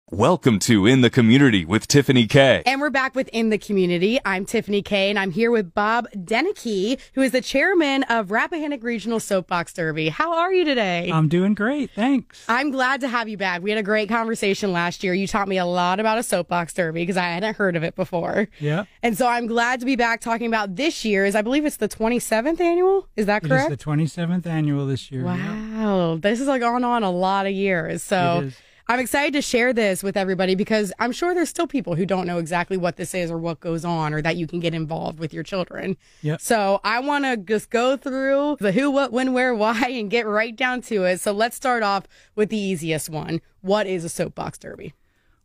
Welcome to In the Community with Tiffany K. And we're back with In the Community. I'm Tiffany K, and I'm here with Bob Denecke, who is the chairman of Rappahannock Regional Soap Box Derby. How are you today? I'm doing great, thanks. I'm glad to have you back. We had a great conversation last year. You taught me a lot about a soapbox derby because I hadn't heard of it before. Yeah. And so I'm glad to be back talking about this year's. I believe it's the 27th annual. Is that correct? It is the 27th annual this year. Wow. Yeah. This has gone on a lot of years. So It is. I'm excited to share this with everybody because I'm sure there's still people who don't know exactly what this is or what goes on or that you can get involved with your children. Yep. So I want to just go through the who, what, when, where, why, and get right down to it. So let's start off with the easiest one. What is a soapbox derby?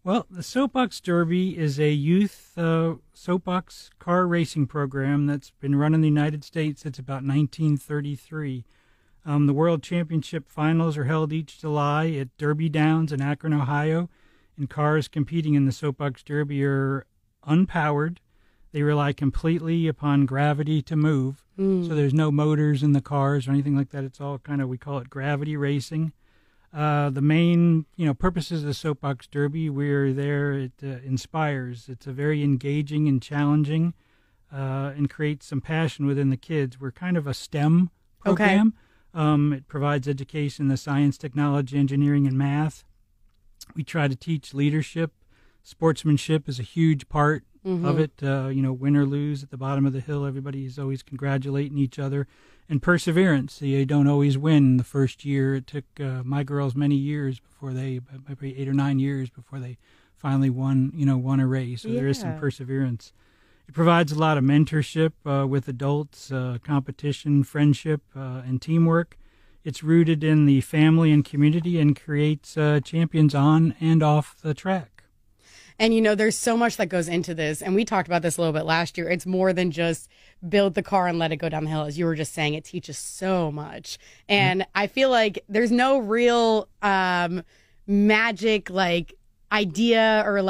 Well, the Soapbox Derby is a youth soapbox car racing program that's been run in the United States since about 1933. The World Championship finals are held each July at Derby Downs in Akron, Ohio, and cars competing in the Soapbox Derby are unpowered. They rely completely upon gravity to move, so there's no motors in the cars or anything like that. It's all kind of, we call it gravity racing. The main, purposes of the Soapbox Derby, we're there, it inspires. It's a very engaging and challenging and creates some passion within the kids. We're kind of a STEM program. Okay. It provides education in the science, technology, engineering, and math. We try to teach leadership. Sportsmanship is a huge part of it. Win or lose at the bottom of the hill, everybody's always congratulating each other. And perseverance. You don't always win the first year. It took my girls many years before maybe 8 or 9 years before they finally won a race. So there is some perseverance. It provides a lot of mentorship with adults, competition, friendship, and teamwork. It's rooted in the family and community and creates champions on and off the track. And, there's so much that goes into this. And we talked about this a little bit last year. It's more than just build the car and let it go down the hill. As you were just saying, it teaches so much. And I feel like there's no real magic, idea or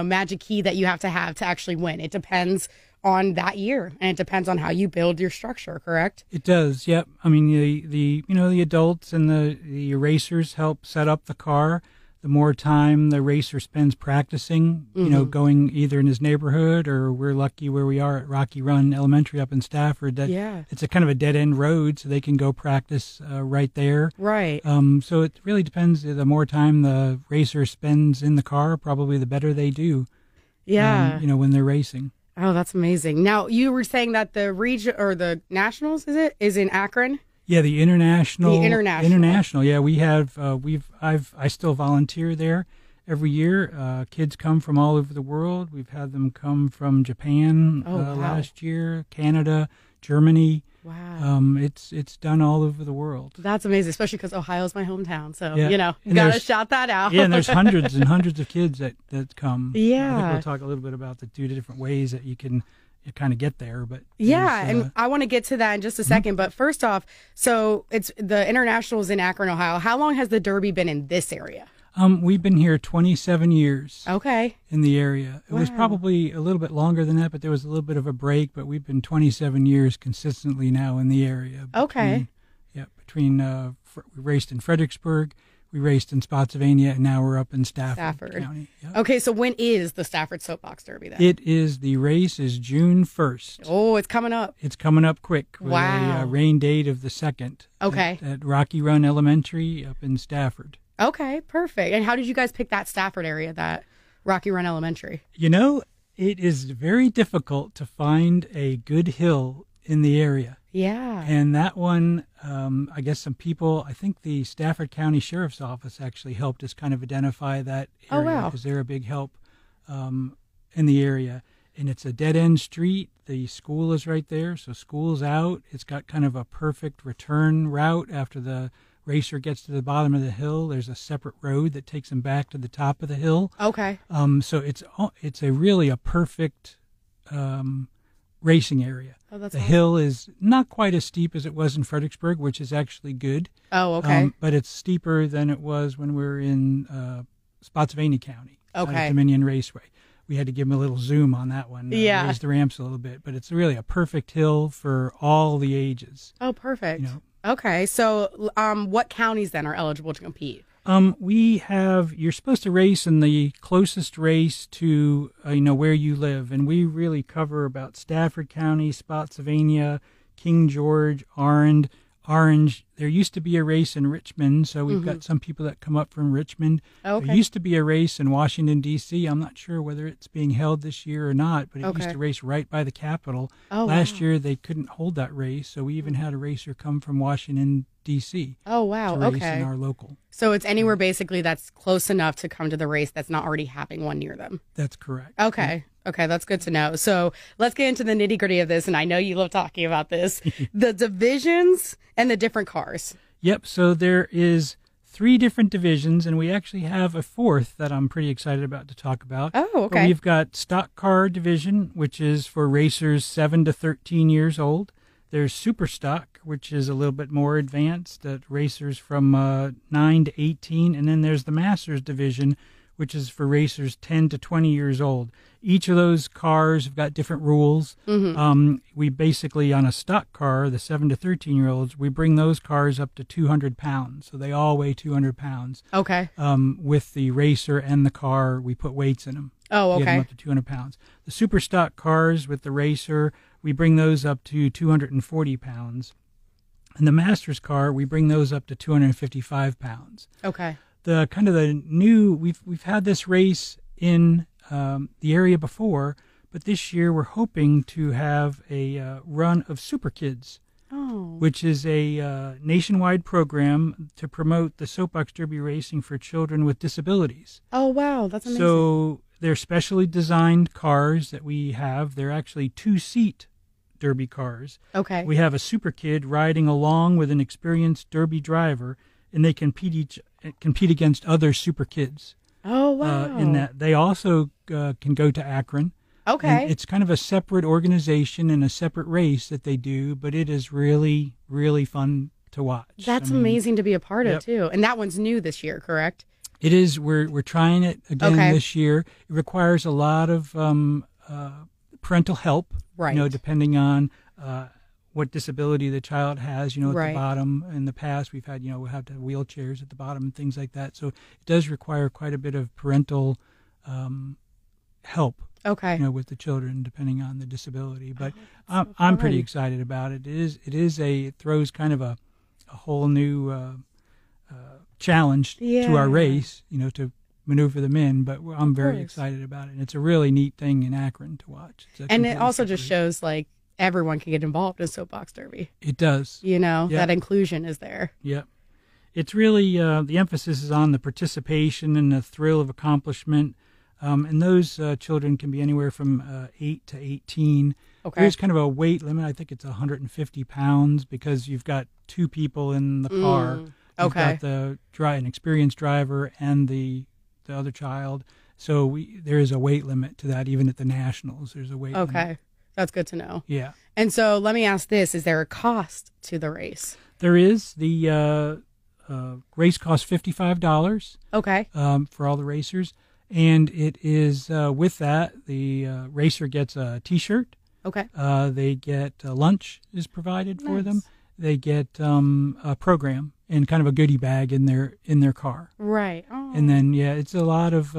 magic key that you have to actually win. It depends on that year, and it depends on how you build your structure, correct? It does, yep. I mean, the adults and the racers help set up the car. The more time the racer spends practicing, going either in his neighborhood or we're lucky where we are at Rocky Run Elementary up in Stafford, that it's a kind of a dead-end road, so they can go practice right there. Right. So it really depends. The more time the racer spends in the car, probably the better they do. Yeah. When they're racing. Oh, that's amazing. Now, you were saying that the region or the nationals, is in Akron? Yeah, the international. Yeah, we have. I still volunteer there every year. Kids come from all over the world. We've had them come from Japan last year, Canada, Germany. Wow. It's done all over the world. That's amazing, especially because Ohio's my hometown. So, And gotta shout that out. Yeah, and there's hundreds and hundreds of kids that come. Yeah. I think we'll talk a little bit about the two different ways that you can kind of get there. But and I want to get to that in just a second. But first off, so it's the Internationals in Akron, Ohio. How long has the Derby been in this area? We've been here 27 years. Okay. In the area. It was probably a little bit longer than that, but there was a little bit of a break. But we've been 27 years consistently now in the area. We raced in Fredericksburg, we raced in Spotsylvania, and now we're up in Stafford County. Yep. Okay, so when is the Stafford Soap Box Derby then? The race is June 1st. Oh, it's coming up. It's coming up quick. With wow. a rain date of the 2nd. Okay. At Rocky Run Elementary up in Stafford. Okay, perfect. And how did you guys pick that Stafford area, that Rocky Run Elementary? It is very difficult to find a good hill in the area. Yeah. And that one, I guess some people, I think the Stafford County Sheriff's Office actually helped us kind of identify that area. Oh, wow. Because they're a big help in the area. And it's a dead-end street. The school is right there, so school's out. It's got kind of a perfect return route after the racer gets to the bottom of the hill. There's a separate road that takes him back to the top of the hill. Okay. So it's really a perfect racing area. Oh, that's the awesome. hill is not quite as steep as it was in Fredericksburg, which is actually good. Oh, okay. But it's steeper than it was when we were in Spotsylvania County. Okay. Dominion Raceway. We had to give them a little zoom on that one. Raise the ramps a little bit, but it's really a perfect hill for all the ages. Oh, perfect. Okay, so what counties then are eligible to compete? You're supposed to race in the closest race to, where you live. And we really cover about Stafford County, Spotsylvania, King George, Orange. There used to be a race in Richmond, so we've got some people that come up from Richmond. Okay. There used to be a race in Washington, D.C. I'm not sure whether it's being held this year or not, but it used to race right by the Capitol. Last year, they couldn't hold that race, so we even had a racer come from Washington, D.C. Oh, wow. to race in our local. So it's anywhere basically that's close enough to come to the race that's not already having one near them. That's correct. Okay. Okay, that's good to know. So let's get into the nitty gritty of this, and I know you love talking about this. The divisions and the different cars. Yep, so there is 3 different divisions, and we actually have a 4th that I'm pretty excited about to talk about. Oh, okay. But we've got stock car division, which is for racers 7 to 13 years old. There's super stock, which is a little bit more advanced, at racers from 9 to 18. And then there's the masters division, which is for racers 10 to 20 years old. Each of those cars have got different rules. We basically, on a stock car, the 7 to 13-year-olds, we bring those cars up to 200 pounds. So they all weigh 200 pounds. Okay. With the racer and the car, we put weights in them. Oh, okay. Get them up to 200 pounds. The super stock cars with the racer, we bring those up to 240 pounds. And the Masters car, we bring those up to 255 pounds. Okay. We've had this race in the area before, but this year we're hoping to have a run of Super Kids, which is a nationwide program to promote the Soapbox Derby racing for children with disabilities. Oh, wow. That's amazing. So they're specially designed cars that we have. They're actually 2-seat Derby cars. Okay. We have a Super Kid riding along with an experienced Derby driver, and they compete against other Super Kids. Oh, wow. In that they also can go to Akron. Okay. And it's kind of a separate organization and a separate race that they do, but it is really, really fun to watch. That's amazing to be a part of, too. And that one's new this year, correct? It is. We're trying it again this year. It requires a lot of parental help, right? Depending on what disability the child has. At right. the bottom. In the past, we've had we'll have to have wheelchairs at the bottom and things like that. So it does require quite a bit of parental help. Okay. With the children, depending on the disability. But I'm pretty excited about it. It throws kind of a whole new challenge to our race, to maneuver them in, but I'm very excited about it. And it's a really neat thing in Akron to watch. And it also just shows like everyone can get involved in Soapbox Derby. It does. That inclusion is there. Yep. It's really, the emphasis is on the participation and the thrill of accomplishment. And those children can be anywhere from 8 to 18. Okay. There's kind of a weight limit. I think it's 150 pounds because you've got 2 people in the car. You've got an experienced driver and the other child. So there is a weight limit to that. Even at the Nationals, there's a weight limit. Okay. That's good to know. Yeah. And so let me ask this. Is there a cost to the race? There is. The race costs $55. Okay. For all the racers. And it is, with that, the racer gets a T-shirt. Okay. They get lunch is provided for them. They get a program and kind of a goodie bag in their car. Right. Oh. And then it's a lot of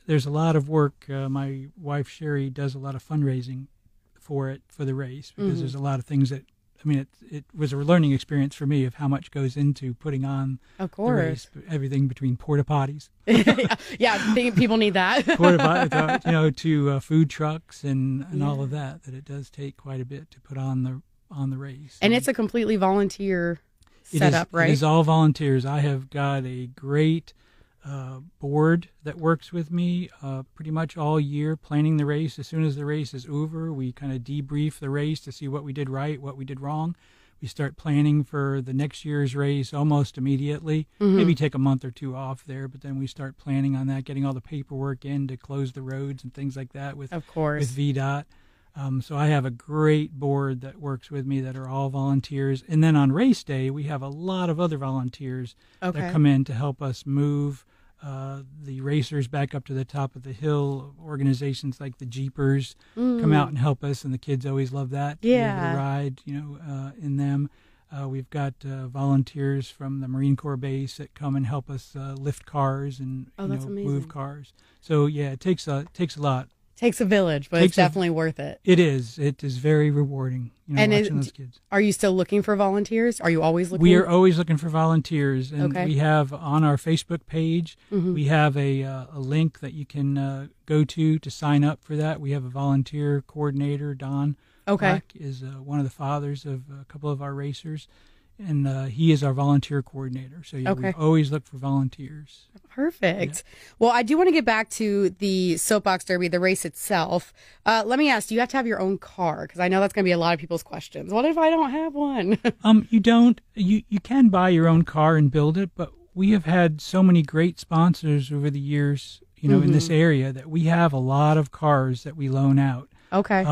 there's a lot of work. My wife Sherry does a lot of fundraising for the race because there's a lot of things that. I mean, it was a learning experience for me of how much goes into putting on the race. Everything between porta potties. Yeah, I think people need that. Porta potties, to food trucks and all of that. That it does take quite a bit to put on the race. And it's a completely volunteer setup, right? It is all volunteers. I have got a great board that works with me pretty much all year planning the race. As soon as the race is over, we kind of debrief the race to see what we did right, what we did wrong. We start planning for the next year's race almost immediately. Maybe take a month or 2 off there, but then we start planning on that, getting all the paperwork in to close the roads and things like that with VDOT. So I have a great board that works with me that are all volunteers. And then on race day, we have a lot of other volunteers that come in to help us move the racers back up to the top of the hill. Organizations like the Jeepers come out and help us, and the kids always love that. To be able to ride, in them. We've got volunteers from the Marine Corps base that come and help us lift cars and that's amazing. move cars. So yeah, it takes a lot. Takes a village, but it's definitely worth it. It is. It is very rewarding. Watching those kids. Are you still looking for volunteers? Are you always looking? We are always looking for volunteers, and Okay. we have on our Facebook page. We have a link that you can go to sign up for that. We have a volunteer coordinator, Don. Okay. Black is one of the fathers of a couple of our racers, and he is our volunteer coordinator. So we always look for volunteers. Perfect. Yeah. Well, I do want to get back to the Soapbox Derby, the race itself. Let me ask, do you have to have your own car? Because I know that's going to be a lot of people's questions. What if I don't have one? You don't. You can buy your own car and build it, but we have had so many great sponsors over the years, in this area, that we have a lot of cars that we loan out. Okay.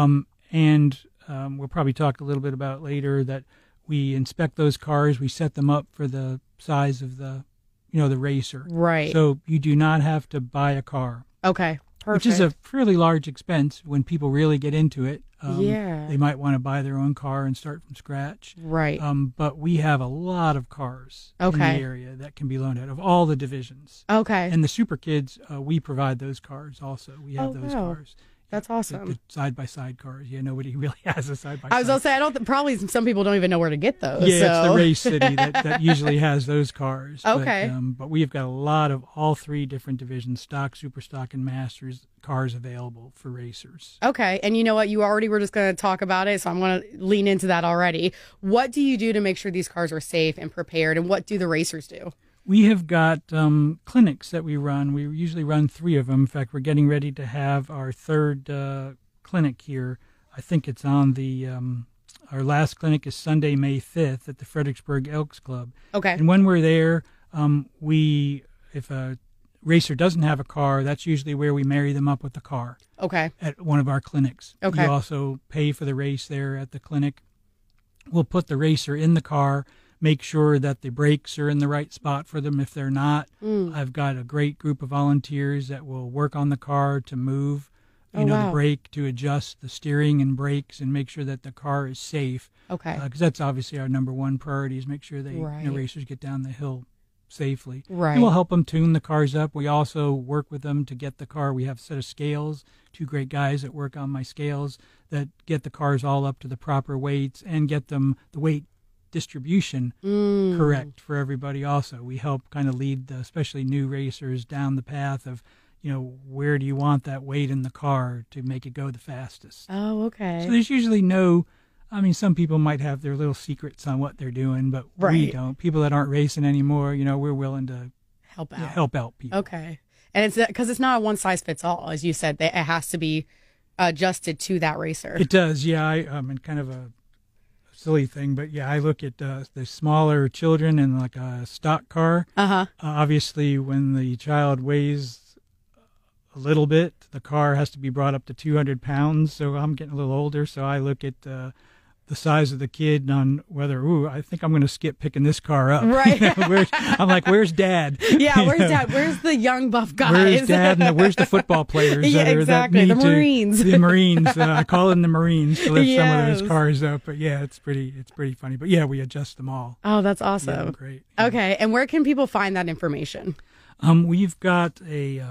And we'll probably talk a little bit about later that we inspect those cars. We set them up for the size of the racer. Right. So you do not have to buy a car. Okay. Perfect. Which is a fairly large expense when people really get into it. They might want to buy their own car and start from scratch. Right. But we have a lot of cars in the area that can be loaned out of all the divisions. Okay. And the Super Kids, we provide those cars also. We have those cars. That's awesome. The side-by-side cars. Yeah, nobody really has a side-by-side. I was going to say, probably some people don't even know where to get those. Yeah, so. It's the race city that usually has those cars. Okay. But we've got a lot of all three different divisions, stock, super stock, and masters cars available for racers. Okay. And you know what? You already were just going to talk about it, so I'm going to lean into that already. What do you do to make sure these cars are safe and prepared, and what do the racers do? We have got clinics that we run. We usually run 3 of them. In fact, we're getting ready to have our 3rd clinic here. I think it's on the our last clinic is Sunday, May 5th at the Fredericksburg Elks Club. Okay. And when we're there, if a racer doesn't have a car, that's usually where we marry them up with the car. Okay. At one of our clinics. Okay. You also pay for the race there at the clinic. We'll put the racer in the car, make sure that the brakes are in the right spot for them. If they're not, I've got a great group of volunteers that will work on the car to move, the brake, to adjust the steering and brakes and make sure that the car is safe. Okay. Because that's obviously our number one priority, is make sure racers get down the hill safely. Right. And we'll help them tune the cars up. We also work with them to get the car. We have a set of scales, 2 great guys that work on my scales that get the cars all up to the proper weights and get them the weight distribution correct for everybody. Also, we help kind of lead especially new racers down the path of where do you want that weight in the car to make it go the fastest. Oh, okay. So there's usually some people might have their little secrets on what they're doing, but we don't. People that aren't racing anymore, we're willing to help out people. Okay. And it's because it's not a one size fits all, as you said. It has to be adjusted to that racer. It does. Yeah. I'm kind of a silly thing, but I look at the smaller children in like a stock car. Obviously, when the child weighs a little bit, the car has to be brought up to 200 pounds. So I'm getting a little older, so I look at the size of the kid on whether, I think I'm going to skip picking this car up. Right. I'm like, where's Dad? Yeah, where's Dad? Where's the young buff guys? Where's Dad? And where's the football players? Exactly. The Marines. The Marines. I call them the Marines to lift some of those cars up. But it's pretty funny. But we adjust them all. Oh, that's awesome. Yeah, great. Okay, and where can people find that information? We've got a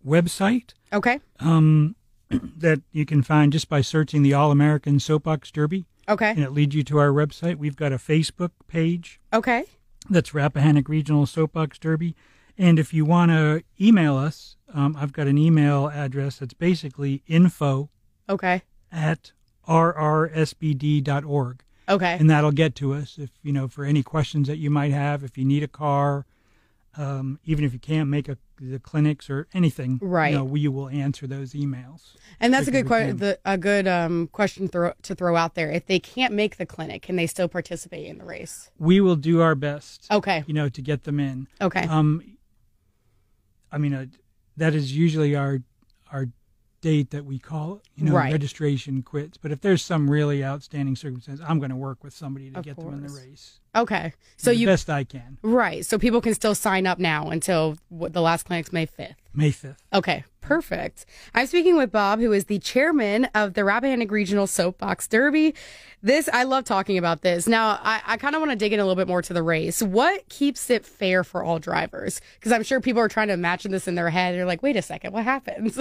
website. Okay. That you can find just by searching the All-American Soapbox Derby. Okay. And it leads you to our website. We've got a Facebook page. Okay. That's Rappahannock Regional Soapbox Derby. And if you want to email us, I've got an email address that's basically info at rrsbd.org. Okay. And that'll get to us if, for any questions that you might have, if you need a car, even if you can't make the clinics or anything, right? We will answer those emails. And that's a good question to throw out there. If they can't make the clinic, can they still participate in the race? We will do our best. Okay. To get them in. Okay. That is usually our date that we call registration quits. But if there's some really outstanding circumstance, I'm going to work with somebody to get them in the race. Okay. So the best I can. Right. So people can still sign up now until the last clinic's May 5th. May 5th. Okay. Perfect. I'm speaking with Bob, who is the chairman of the Rappahannock Regional Soap Box Derby. I love talking about this. Now, I kind of want to dig in a little bit more to the race. What keeps it fair for all drivers? Because I'm sure people are trying to imagine this in their head. They're like, wait a second, what happens?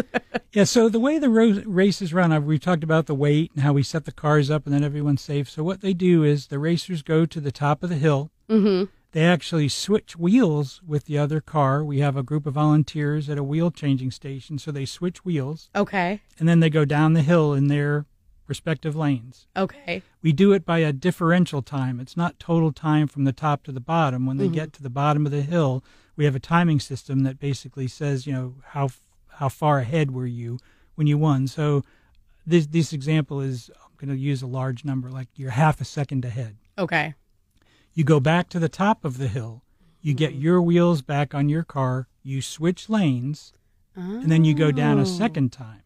Yeah, so the way the race is run, we've talked about the weight and how we set the cars up and then everyone's safe. So what they do is the racers go to the top of the hill. Mm-hmm. They actually switch wheels with the other car. We have a group of volunteers at a wheel changing station, so they switch wheels. Okay. And then they go down the hill in their respective lanes. Okay. We do it by a differential time. It's not total time from the top to the bottom. When they get to the bottom of the hill, we have a timing system that basically says, how far ahead were you when you won. So this example is, I'm going to use a large number, like you're half a second ahead. Okay. You go back to the top of the hill, you get your wheels back on your car, you switch lanes, and then you go down a second time.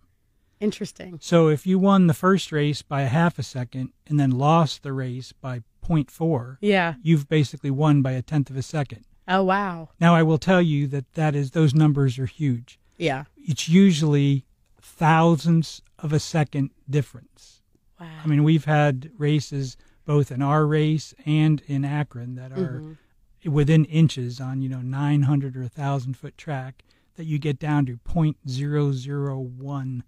Interesting. So if you won the first race by a half a second and then lost the race by 0.4, you've basically won by a tenth of a second. Oh, wow. Now, I will tell you those numbers are huge. Yeah. It's usually thousandths of a second difference. Wow. I mean, we've had races both in our race and in Akron that are within inches on, 900 or 1,000-foot track that you get down to 0.001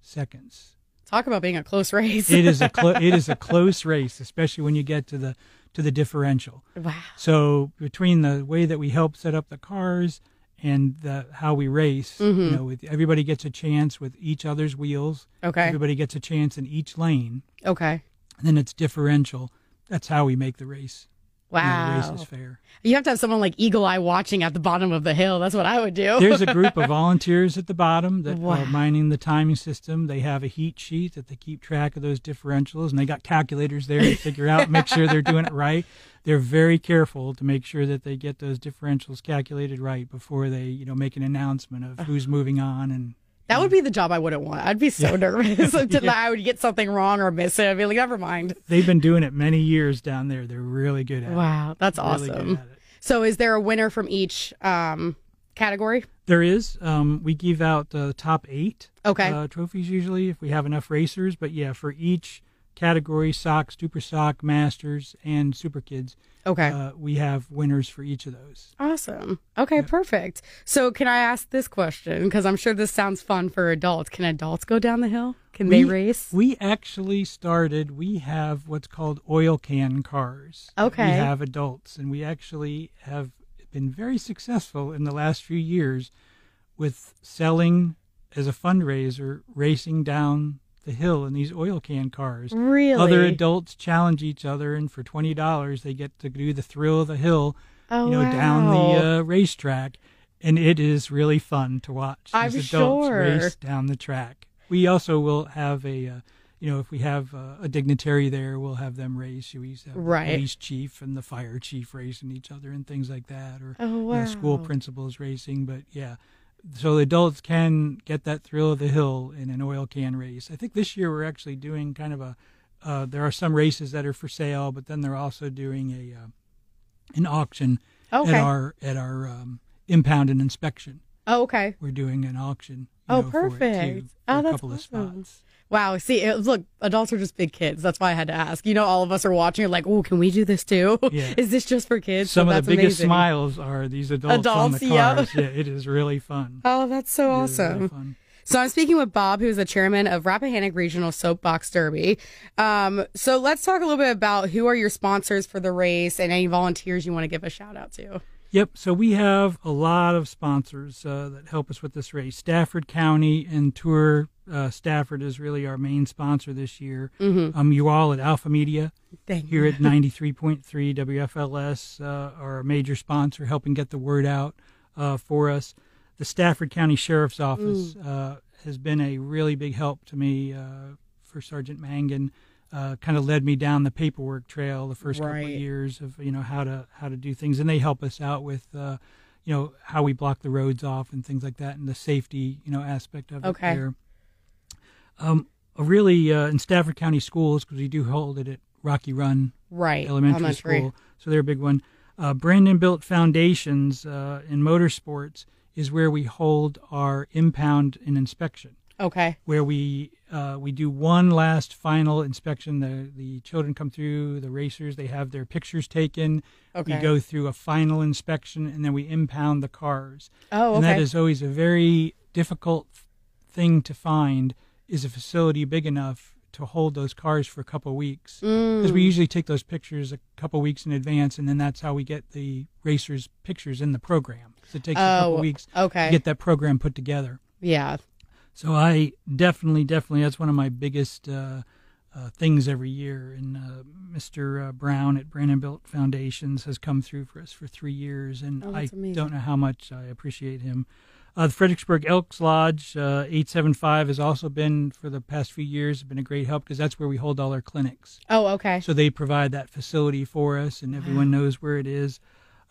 seconds. Talk about being a close race. It is a close race, especially when you get to the differential. Wow. So between the way that we help set up the cars and how we race, everybody gets a chance with each other's wheels. Okay. Everybody gets a chance in each lane. Okay. And then it's differential. That's how we make the race. Wow. The race is fair. You have to have someone like Eagle Eye watching at the bottom of the hill. That's what I would do. There's a group of volunteers at the bottom that are mining the timing system. They have a heat sheet that they keep track of those differentials, and they got calculators there to figure out, make sure they're doing it right. They're very careful to make sure that they get those differentials calculated right before they, make an announcement of who's moving on. And that would be the job I wouldn't want. I'd be so nervous. I would get something wrong or miss it. I'd be like, never mind. They've been doing it many years down there. They're really good at it. Wow, that's awesome. Really good at it. So is there a winner from each category? There is. We give out the top 8 trophies usually if we have enough racers. But yeah, for each category, Sock, Super Sock, Masters, and Super Kids, we have winners for each of those. Awesome. Okay, perfect. So can I ask this question? Because I'm sure this sounds fun for adults. Can adults go down the hill? Can they race? We actually we have what's called oil can cars. Okay. We have adults, and we actually have been very successful in the last few years with selling as a fundraiser, racing down the hill in these oil can cars. Really? Other adults challenge each other, and for $20 they get to do the thrill of the hill, down the racetrack, and it is really fun to watch. These adults race down the track. We also will have if we have a dignitary there, we'll have them race. We used to have the police chief and the fire chief racing each other and things like that, or school principals racing. But yeah. So the adults can get that thrill of the hill in an oil can race. I think this year we're actually doing kind of there are some races that are for sale, but then they're also doing an auction at our impound and inspection. Oh, okay. We're doing an auction. Perfect. For it too, for a that's couple awesome. of spots. Wow. See, look, adults are just big kids. That's why I had to ask. All of us are watching like, oh, can we do this too? Yeah. Is this just for kids? Some of the biggest smiles are these adults on the cars. Yeah, it is really fun. Oh, that's so awesome. Really fun. So I'm speaking with Bob, who's the chairman of Rappahannock Regional Soap Box Derby. So let's talk a little bit about who are your sponsors for the race and any volunteers you want to give a shout out to. Yep. So we have a lot of sponsors that help us with this race. Stafford County and Tour Stafford is really our main sponsor this year. Mm-hmm. You all at Alpha Media here at 93.3 WFLS are a major sponsor, helping get the word out for us. The Stafford County Sheriff's Office has been a really big help to me for Sergeant Mangan. Kind of led me down the paperwork trail the first couple of years of how to do things, and they help us out with how we block the roads off and things like that, and the safety aspect of it there. Really in Stafford County Schools, because we do hold it at Rocky Run Elementary School, so they're a big one. Brandon Built Foundations in motorsports is where we hold our impound and inspection, Okay. where we do one last final inspection. The children come through, the racers, they have their pictures taken. Okay. We go through a final inspection, and then we impound the cars. Oh, okay. And that is always a very difficult thing to find, is a facility big enough to hold those cars for a couple of weeks. Because we usually take those pictures a couple of weeks in advance, and then that's how we get the racers' pictures in the program. So it takes a couple of weeks to get that program put together. Yeah. So I definitely, that's one of my biggest things every year. And Mr. Brown at Brandon-Built Foundations has come through for us for 3 years, and I don't know how much I appreciate him. The Fredericksburg Elks Lodge, 875, has also been, for the past few years, been a great help, because that's where we hold all our clinics. Oh, okay. So they provide that facility for us, and everyone knows where it is.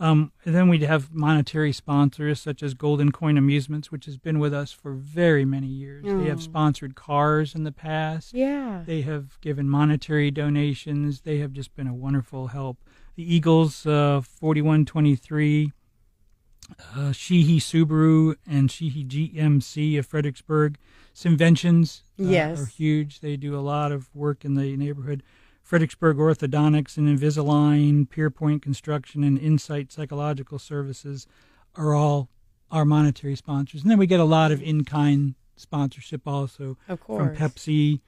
And then we have monetary sponsors such as Golden Coin Amusements, which has been with us for very many years. They have sponsored cars in the past. Yeah. They have given monetary donations. They have just been a wonderful help. The Eagles, 4123, Sheehy Subaru and Sheehy GMC of Fredericksburg. Simventions are huge. They do a lot of work in the neighborhood. Fredericksburg Orthodontics and Invisalign, Pierpoint Construction, and Insight Psychological Services are all our monetary sponsors. And then we get a lot of in-kind sponsorship also. Of course. From Pepsi,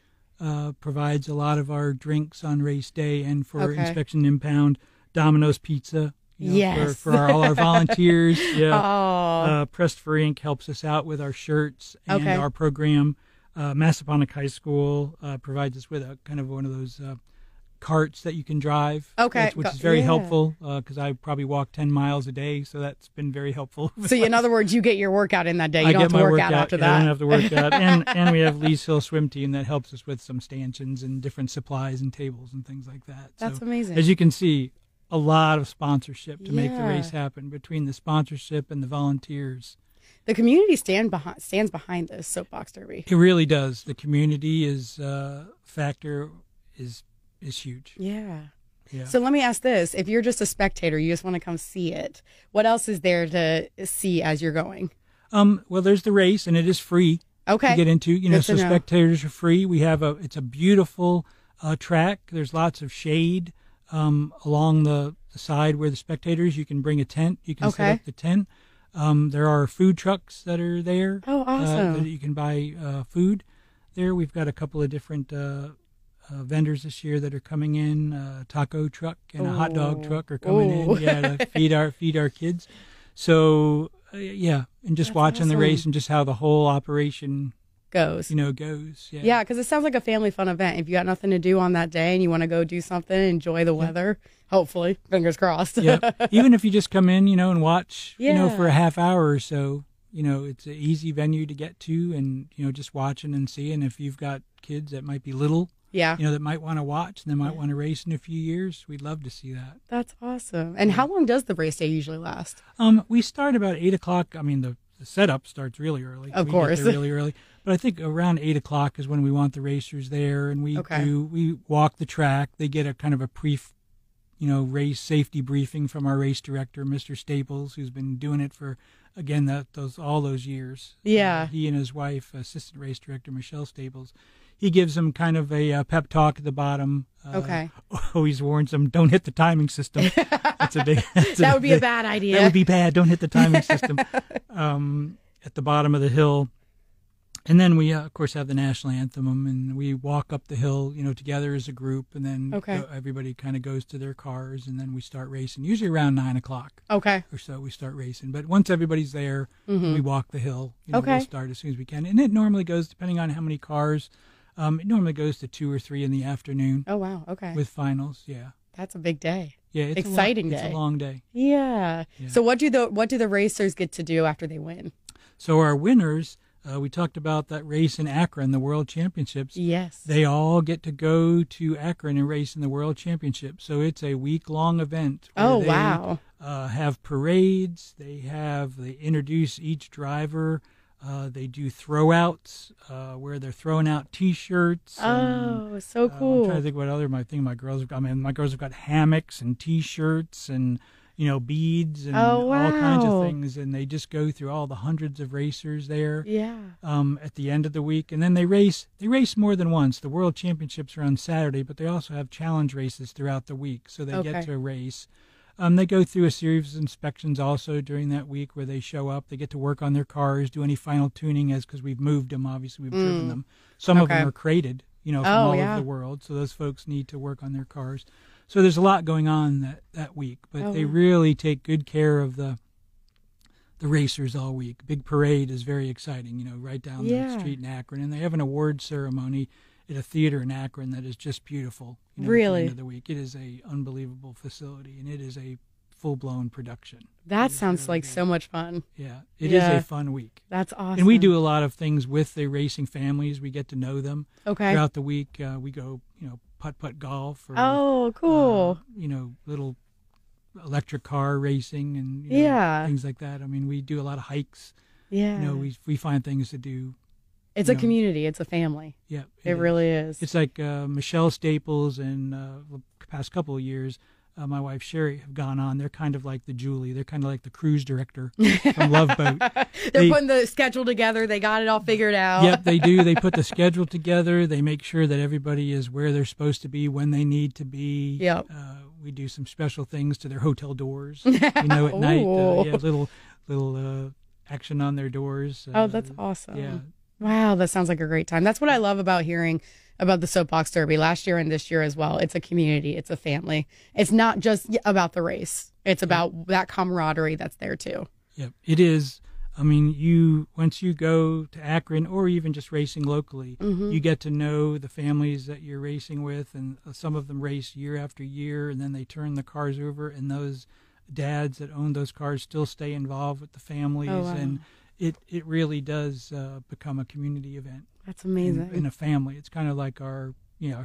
provides a lot of our drinks on race day and for inspection and impound. Domino's Pizza. For all our volunteers. Pressed for Ink helps us out with our shirts and our program. Massaponack High School provides us with a kind of one of those carts that you can drive, which is very helpful, because I probably walk 10 miles a day, so that's been very helpful. So in other words, you get your workout in that day. You don't have to work out after that. I don't have to work out. And we have Lee's Hill Swim Team that helps us with some stanchions and different supplies and tables and things like that. That's so, amazing. As you can see, a lot of sponsorship to make the race happen, between the sponsorship and the volunteers. The community stands behind this Soapbox Derby. It really does. The community factor is huge. Yeah. So let me ask this. If you're just a spectator, you just want to come see it, what else is there to see as you're going? Well, there's the race, and it is free to get into. So spectators are free. We have it's a beautiful track. There's lots of shade along the side where the spectators. You can bring a tent. You can set up the tent. There are food trucks that are there. Oh, awesome. That you can buy food there. We've got a couple of different vendors this year that are coming in. A taco truck and a hot dog truck are coming in, to feed our kids. So, and just watching the race and just how the whole operation goes. Yeah, because it sounds like a family fun event. If you got nothing to do on that day and you want to go do something, enjoy the weather, hopefully, fingers crossed. Even if you just come in, and watch, for a half hour or so, it's an easy venue to get to, and, just watching and seeing. If you've got kids that might be little, that might want to watch and they might want to race in a few years, we'd love to see that. That's awesome. And how long does the race day usually last? We start about 8 o'clock. I mean, the setup starts really early. Of course. Get there really early. But I think around 8 o'clock is when we want the racers there, and we walk the track. They get a kind of a race safety briefing from our race director, Mr. Staples, who's been doing it for, again, all those years. Yeah. He and his wife, assistant race director Michelle Staples, he gives them kind of a pep talk at the bottom. Always warns them, don't hit the timing system. That would be a bad idea. That would be bad. Don't hit the timing system at the bottom of the hill. And then we, of course, have the national anthem, and we walk up the hill, together as a group, and then everybody kind of goes to their cars, and then we start racing, usually around 9 o'clock or so we start racing. But once everybody's there, we walk the hill. We'll start as soon as we can. And it normally goes, depending on how many cars, it normally goes to 2 or 3 in the afternoon. Oh, wow. Okay. With finals, That's a big day. Yeah, it's exciting day. It's a long day. Yeah. So what do the racers get to do after they win? So our winners... we talked about that race in Akron, the World Championships. Yes. They all get to go to Akron and race in the World Championships. So it's a week-long event. Wow. Have parades. They introduce each driver. They do throwouts where they're throwing out T-shirts. So cool. I'm trying to think what other my girls have got. My girls have got hammocks and T-shirts and beads and Oh, all kinds of wow. things. And they just go through all the hundreds of racers there. Yeah. At the end of the week, and then they race more than once. The World Championships are on Saturday, but they also have challenge races throughout the week, so they get to race. They go through a series of inspections also during that week where they show up. They get to work on their cars, do any final tuning, because we've moved them. Obviously, we've driven them. Some of them are crated, from all over the world, so those folks need to work on their cars. So there's a lot going on that week, but they really take good care of the racers all week. Big parade is very exciting, right down the street in Akron. And they have an award ceremony at a theater in Akron that is just beautiful. Really? At the end of the week. It is a unbelievable facility, and it is a full-blown production. That sounds like so much fun. Yeah, it is a fun week. That's awesome. And we do a lot of things with the racing families. We get to know them. Okay. Throughout the week, we go, putt-putt golf. Or, oh, cool. Little electric car racing and things like that. I mean, we do a lot of hikes. Yeah. We find things to do. It's a community. It's a family. Yeah. It really is. It's like Michelle Staples and the past couple of years, my wife Sherry have gone on. They're kind of like the Julie. They're kind of like the cruise director from Love Boat. They're putting the schedule together. They got it all figured out. Yep, they do. They put the schedule together. They make sure that everybody is where they're supposed to be when they need to be. Yep. We do some special things to their hotel doors. At night. Little action on their doors. That's awesome. Yeah. Wow, that sounds like a great time. That's what I love about hearing about the Soapbox Derby last year and this year as well. It's a community. It's a family. It's not just about the race. It's about that camaraderie that's there too. Yep, it is. I mean, once you go to Akron or even just racing locally, you get to know the families that you're racing with, and some of them race year after year, and then they turn the cars over, and those dads that own those cars still stay involved with the families, and it really does become a community event. That's amazing. In a family. It's kind of like our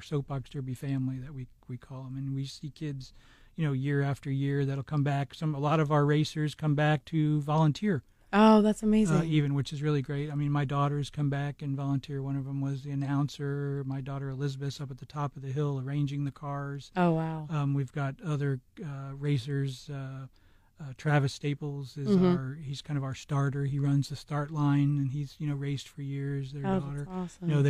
Soapbox Derby family that we call them, and we see kids, year after year that'll come back. A lot of our racers come back to volunteer. Oh, that's amazing. Which is really great. I mean, my daughters come back and volunteer. One of them was the announcer. My daughter Elizabeth's up at the top of the hill arranging the cars. Oh, wow. We've got other racers. Travis Staples is he's kind of our starter. He runs the start line, and he's raced for years. Their daughter. That's awesome.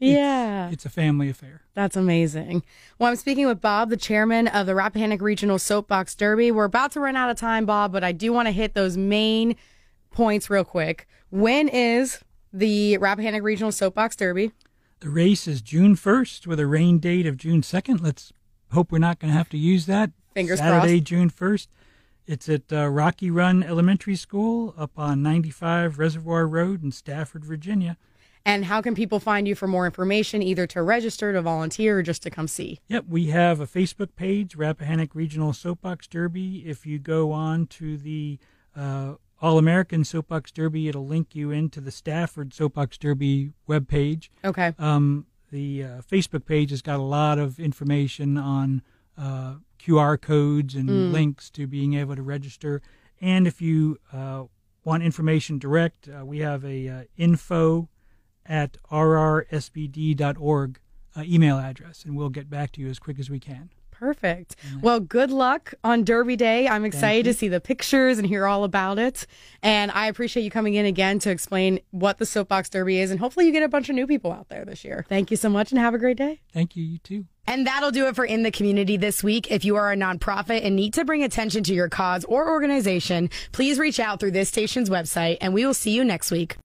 It's a family affair. That's amazing. Well, I'm speaking with Bob, the chairman of the Rappahannock Regional Soapbox Derby. We're about to run out of time, Bob, but I do want to hit those main points real quick. When is the Rappahannock Regional Soapbox Derby? The race is June 1st with a rain date of June 2nd. Let's hope we're not going to have to use that. Fingers Saturday, crossed. June 1st. It's at Rocky Run Elementary School up on 95 Reservoir Road in Stafford, Virginia. And how can people find you for more information, either to register, to volunteer, or just to come see? Yep, we have a Facebook page, Rappahannock Regional Soapbox Derby. If you go on to the All-American Soapbox Derby, it'll link you into the Stafford Soapbox Derby webpage. Okay. The Facebook page has got a lot of information on QR codes and links to being able to register. And if you want information direct, we have a info@rrsbd.org email address, and we'll get back to you as quick as we can. Perfect. Well, good luck on Derby Day. I'm excited to see the pictures and hear all about it. And I appreciate you coming in again to explain what the Soapbox Derby is. And hopefully you get a bunch of new people out there this year. Thank you so much and have a great day. Thank you. You too. And that'll do it for In the Community this week. If you are a nonprofit and need to bring attention to your cause or organization, please reach out through this station's website, and we will see you next week.